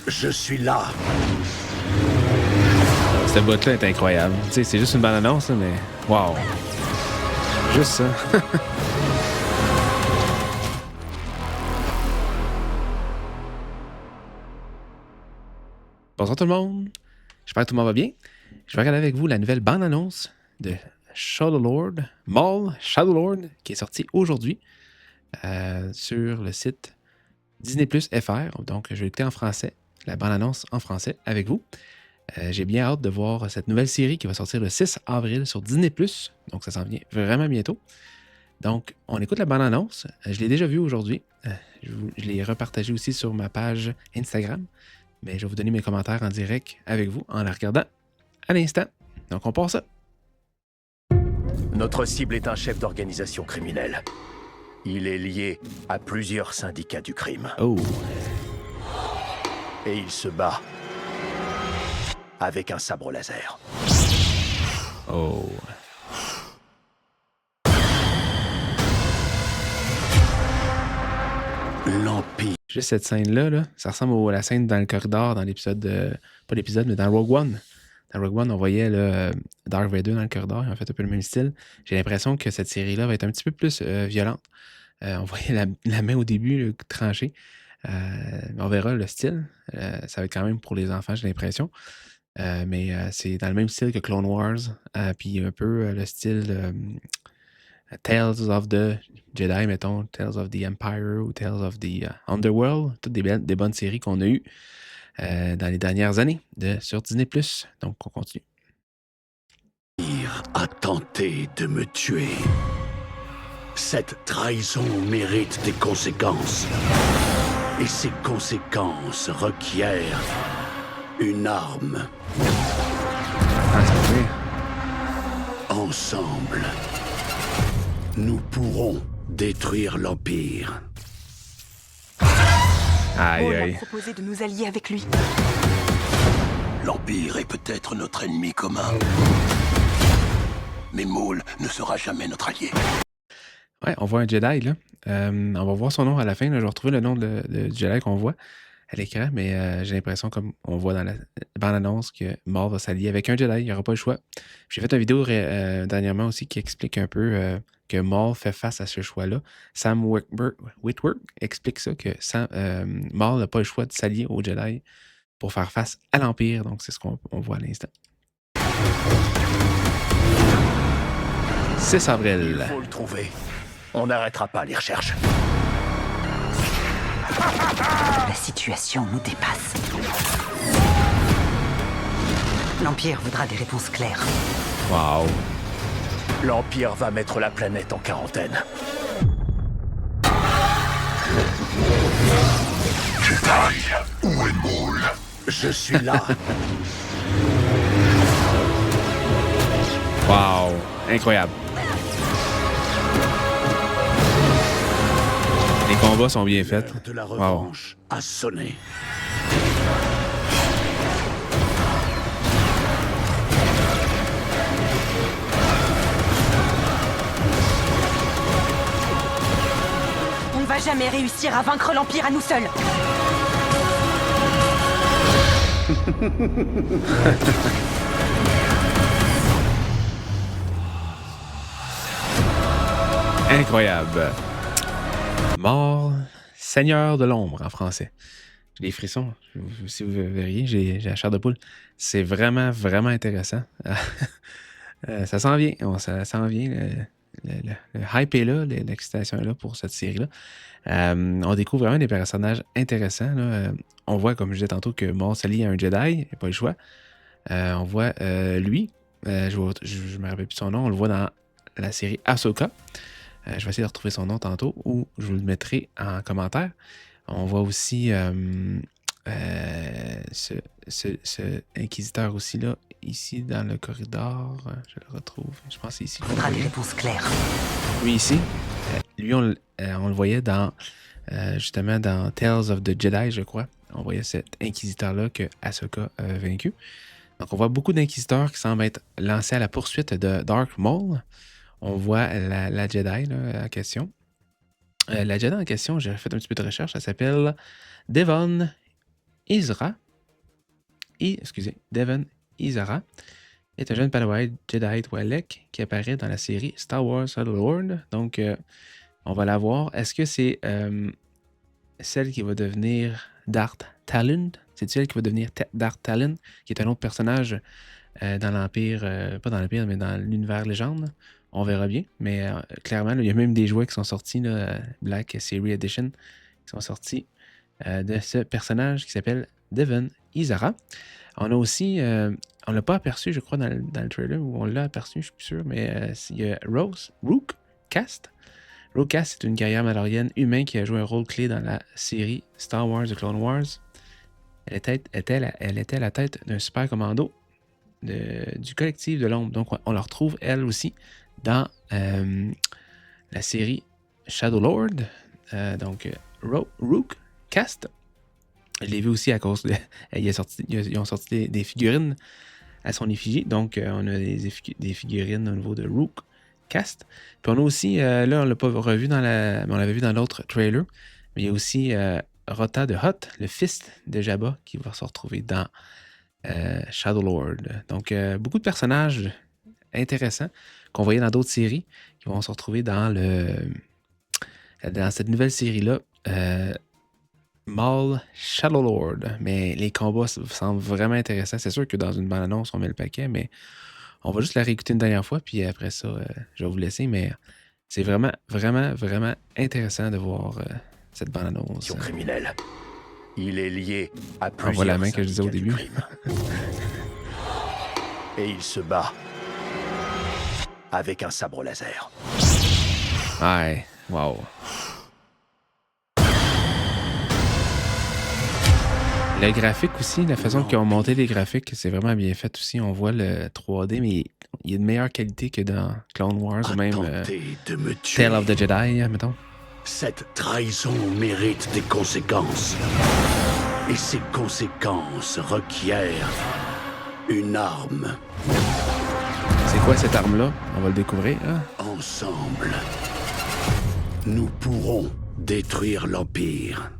Je suis là. Cette boîte-là est incroyable. Tu sais, c'est juste une bande-annonce, là, mais wow. Juste ça. Bonsoir tout le monde. J'espère que tout le monde va bien. Je vais regarder avec vous la nouvelle bande-annonce de Shadowlord, Maul Shadowlord, qui est sortie aujourd'hui sur le site Disney Plus FR. Donc, je vais écouter en français, la bande-annonce en français avec vous. J'ai bien hâte de voir cette nouvelle série qui va sortir le 6 avril sur Disney Plus. Donc, ça s'en vient vraiment bientôt. Donc, on écoute la bande-annonce. Je l'ai déjà vue aujourd'hui. Je l'ai repartagée aussi sur ma page Instagram. Mais je vais vous donner mes commentaires en direct avec vous en la regardant à l'instant. Donc, on part ça. Notre cible est un chef d'organisation criminelle. Il est lié à plusieurs syndicats du crime. Oh, Et il se bat avec un sabre laser. oh. L'Empire. Juste cette scène-là, là, ça ressemble à la scène dans le corridor, dans l'épisode pas l'épisode, mais dans Rogue One. Dans Rogue One, on voyait là, Darth Vader dans le corridor, ils ont fait un peu le même style. J'ai l'impression que cette série-là va être un petit peu plus violente. On voyait la main au début là, tranchée. On verra le style. Ça va être quand même pour les enfants, j'ai l'impression. Mais c'est dans le même style que Clone Wars. Puis un peu le style Tales of the Jedi, mettons, Tales of the Empire ou Tales of the Underworld. Toutes des bonnes séries qu'on a eues dans les dernières années sur Disney+. Donc, on continue. A tenté de me tuer. Cette trahison mérite des conséquences. Et ces conséquences requièrent une arme. Ah, c'est pas pire. Ensemble, nous pourrons détruire l'Empire. Aïe, Maul a aïe. proposé de nous allier avec lui. L'Empire est peut-être notre ennemi commun. Mais Maul ne sera jamais notre allié. Ouais, on voit un Jedi, là. On va voir son nom à la fin. Là. Je vais retrouver le nom du Jedi qu'on voit à l'écran, mais j'ai l'impression, comme on voit dans la bande-annonce, que Maul va s'allier avec un Jedi. Il n'y aura pas le choix. J'ai fait une vidéo dernièrement aussi qui explique un peu que Maul fait face à ce choix-là. Sam Witwer explique ça, que Maul n'a pas le choix de s'allier au Jedi pour faire face à l'Empire. Donc, c'est ce qu'on voit à l'instant. 6 avril. Il faut le trouver. On n'arrêtera pas les recherches. La situation nous dépasse. L'Empire voudra des réponses claires. Wow. L'Empire va mettre la planète en quarantaine. Jedi, où est Maul? Je suis là. Wow. Incroyable. Les combats sont bien faits. L'heure de la Wow. revanche a sonné. On ne va jamais réussir à vaincre l'Empire à nous seuls. Incroyable. Mort, Seigneur de l'ombre en français. J'ai des frissons. Si vous verriez, j'ai la chair de poule. C'est vraiment, vraiment intéressant. Ça s'en vient. Ça s'en vient. Le hype est là, l'excitation est là pour cette série-là. On découvre vraiment des personnages intéressants. Là. On voit, comme je disais tantôt, que Maul s'allie à un Jedi. Il n'y a pas le choix. On voit lui. Je me rappelle plus son nom. On le voit dans la série Ahsoka. Je vais essayer de retrouver son nom tantôt ou je vous le mettrai en commentaire. On voit aussi ce inquisiteur aussi là, ici dans le corridor. Je le retrouve. Je pense que c'est ici. Il faudra des réponses claires. Lui ici, lui on le voyait dans justement dans Tales of the Jedi, je crois. On voyait cet inquisiteur-là que Ahsoka a vaincu. Donc on voit beaucoup d'inquisiteurs qui semblent être lancés à la poursuite de Darth Maul. On voit la Jedi là, en question. La Jedi en question, j'ai fait un petit peu de recherche, elle s'appelle Devon Devon Izara est un jeune padawan Jedi Twi'lek qui apparaît dans la série Star Wars Lord. Donc, on va la voir. Est-ce que c'est celle qui va devenir Darth Talon? C'est-tu elle qui va devenir Darth Talon, qui est un autre personnage dans l'Empire, pas dans l'Empire, mais dans l'univers légende? On verra bien. Mais clairement, là, il y a même des jouets qui sont sortis, là, Black Series Edition, qui sont sortis de ce personnage qui s'appelle Devon Izara. On a aussi, on l'a pas aperçu, je crois, dans le trailer, ou on l'a aperçu, je suis plus sûr, mais il y a Rook Cast. Rook Cast, c'est une guerrière mandalorienne humaine qui a joué un rôle clé dans la série Star Wars The Clone Wars. Elle était à la tête d'un super commando du collectif de l'ombre. Donc, on la retrouve, elle aussi, dans la série Shadow Lord. Donc, Rook Cast. Je l'ai vu aussi à cause de. Ils ont sorti des figurines à son effigie. Donc, on a des figurines au niveau de Rook Cast. Puis on a aussi, là, on l'a pas revu mais on l'avait vu dans l'autre trailer. Mais il y a aussi Rota de Hutt, le fils de Jabba, qui va se retrouver dans Shadow Lord. Donc, beaucoup de personnages intéressants qu'on voyait dans d'autres séries qui vont se retrouver dans cette nouvelle série-là. Maul Shadow Lord. Mais les combats semblent vraiment intéressants. C'est sûr que dans une bande-annonce, on met le paquet, mais on va juste la réécouter une dernière fois, puis après ça, je vais vous laisser. Mais c'est vraiment, vraiment, vraiment intéressant de voir cette bande-annonce. Criminel. Il est lié à plusieurs on voit la main que je disais au début. Et il se bat avec un sabre laser. Ouais, wow. Le graphique aussi, la façon qu'ils ont monté les graphiques, c'est vraiment bien fait aussi. On voit le 3D, mais il est de meilleure qualité que dans Clone Wars ou même Tale of the Jedi, mettons. Cette trahison mérite des conséquences. Et ces conséquences requièrent une arme. C'est quoi cette arme-là? On va le découvrir. Hein? Ensemble, nous pourrons détruire l'Empire.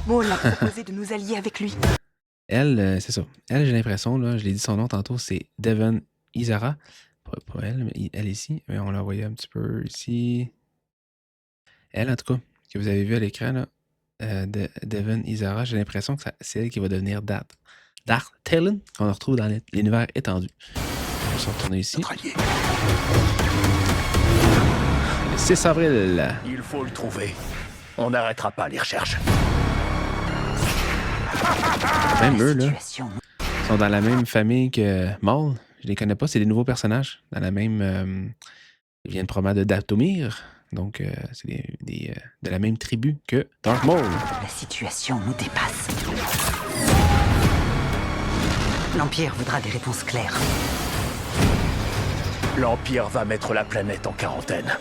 Maul a proposé de nous allier avec lui. Elle, c'est ça. Elle, j'ai l'impression, là, je l'ai dit son nom tantôt, c'est Devon Izara. Pas elle, mais elle ici. Mais on l'a envoyé un petit peu ici. Elle, en tout cas, que vous avez vu à l'écran, là, Devon Izara, j'ai l'impression que c'est elle qui va devenir Darth Talon, qu'on retrouve dans l'univers étendu. On va se retourner ici. Le 6 avril. Il faut le trouver. On n'arrêtera pas les recherches. Même eux, là, sont dans la même famille que Maul. Je les connais pas, c'est des nouveaux personnages. Dans la même... ils viennent probablement de Dathomir. Donc, c'est de la même tribu que Darth Maul. La situation nous dépasse. L'Empire voudra des réponses claires. L'Empire va mettre la planète en quarantaine.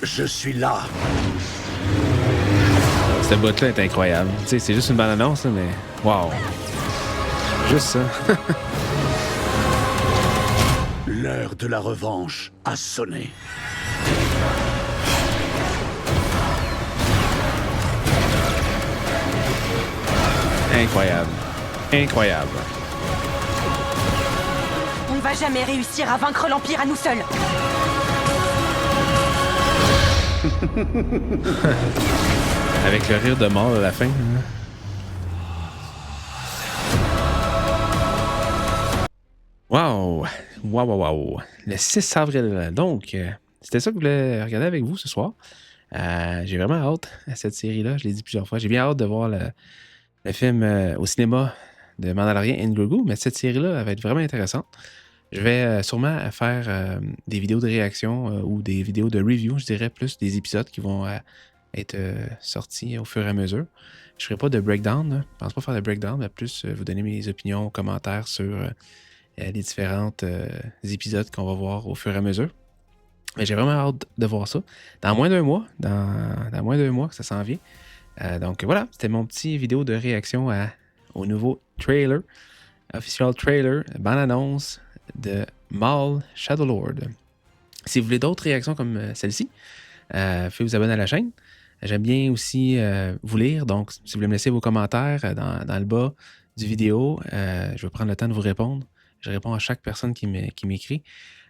Je suis là. Cette boîte-là est incroyable. Tu sais, c'est juste une bande-annonce, mais wow. Juste ça. L'heure de la revanche a sonné. Incroyable. Incroyable. On ne va jamais réussir à vaincre l'Empire à nous seuls. Avec le rire de mort à la fin. Wow! Wow, wow, wow. Le 6 avril. Donc, c'était ça que je voulais regarder avec vous ce soir. J'ai vraiment hâte à cette série-là. Je l'ai dit plusieurs fois. J'ai bien hâte de voir le film au cinéma de Mandalorian and Grogu, mais cette série-là elle va être vraiment intéressante. Je vais sûrement faire des vidéos de réaction ou des vidéos de review, je dirais plus des épisodes qui vont être sortis au fur et à mesure. Je ne ferai pas de breakdown, là. Je ne pense pas faire de breakdown, mais plus vous donner mes opinions, commentaires sur les différents épisodes qu'on va voir au fur et à mesure. Mais j'ai vraiment hâte de voir ça. Dans moins d'un mois, dans moins d'un mois que ça s'en vient. Donc voilà, c'était mon petit vidéo de réaction au nouveau trailer, official trailer, bande-annonce de Maul Shadow Lord. Si vous voulez d'autres réactions comme celle-ci, faites vous abonner à la chaîne. J'aime bien aussi vous lire, donc si vous voulez me laisser vos commentaires dans le bas du vidéo, je vais prendre le temps de vous répondre. Je réponds à chaque personne qui m'écrit.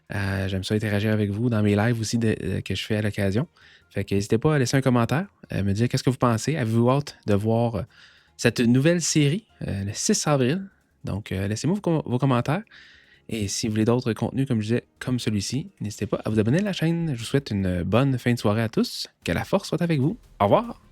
J'aime ça interagir avec vous dans mes lives aussi que je fais à l'occasion. Fait que n'hésitez pas à laisser un commentaire, me dire qu'est-ce que vous pensez. Avez-vous hâte de voir cette nouvelle série le 6 avril? Donc, laissez-moi vos commentaires. Et si vous voulez d'autres contenus, comme je disais, comme celui-ci, n'hésitez pas à vous abonner à la chaîne. Je vous souhaite une bonne fin de soirée à tous. Que la force soit avec vous. Au revoir!